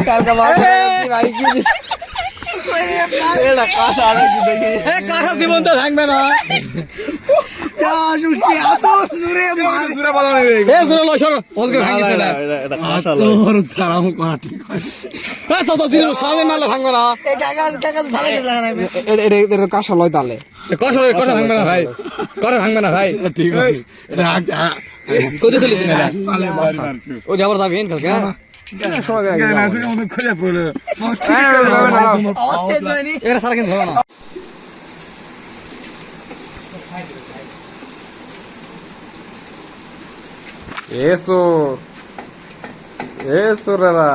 কালকে ভাই কি কাঁচা জীবন তো থাকবে না কাঁচা লয় তাহলে কষা ভাঙবে না ভাই করে ভাঙবে না ভাই ঠিক আছে কোথায় চলিস ওই আবার যাবেন কালকে সারা কিন্তু হবে না eso দাদা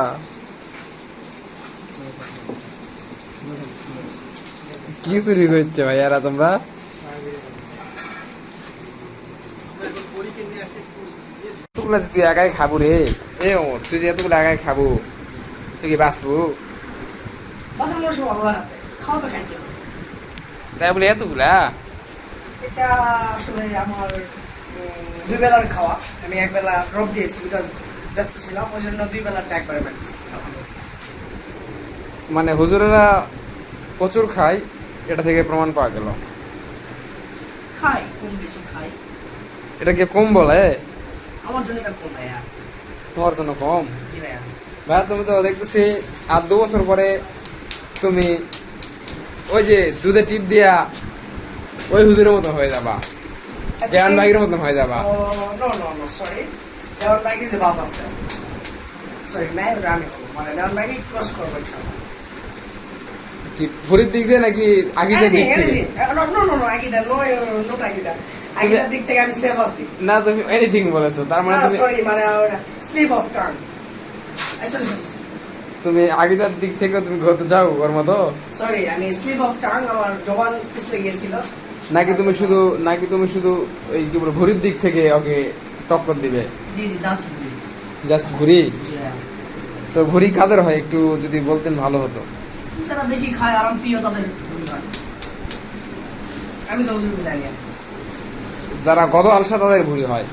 কি চুরি করছে ভাই এরা তোমরা তুই একাই খাবো রে এ ওর তুই যে এতগুলো একাই খাবো তুই কি বাঁচবো তাই বলে এতগুলা এটা আসলে আমার দুই বেলার খাওয়া আমি এক বেলা ড্রপ দিয়েছি বিকজ ব্যস্ত ছিলাম ওই জন্য দুই বেলার চা একবারে বানিয়েছি মানে হুজুরেরা প্রচুর খায় এটা থেকে প্রমাণ পাওয়া গেল খাই কম বেশি খাই এটা কি কম বলে আমার জন্য এটা কম ভাইয়া তোমার জন্য কম জি ভাইয়া ভাইয়া তুমি তো দেখতেছি আর 2 বছর পরে তুমি ওই যে দুধে টিপ দিয়া ওই হুজুরের মতো হয়ে যাবা দেওয়ান ভাইয়ের মতো হয়ে যাবা নো নো নো সরি দেওয়ান ভাইকে যে বাপ আছে সরি আমি মানে দেওয়ান ভাইকে ক্রস করবো ইনশাআল্লাহ কি ভরির দিক দিয়ে নাকি আগিদের দিক থেকে নো নো নো আগিদার নো আগিদার দিক থেকে আমি সেভ আছি না তুমি এনিথিং বলেছো তার মানে তুমি সরি মানে স্লিপ অফ টাং তুমি আগিদার দিক থেকে তুমি ঘুরতে যাও ওর মতো সরি আমি স্লিপ অফ টাং আমার জবান পিছলে গিয়েছিল নাকি তুমি শুধু ওই কি বলে ভরির দিক থেকে ওকে টক্কর দিবে জি জাস্ট ভুরি তো ভুরি কাদের হয় একটু যদি বলতেন ভালো হতো যারা বেশি খায় আরাম প্রিয় তাদের আমি তো জানি যারা গদ আলসা তাদের ভুরি হয়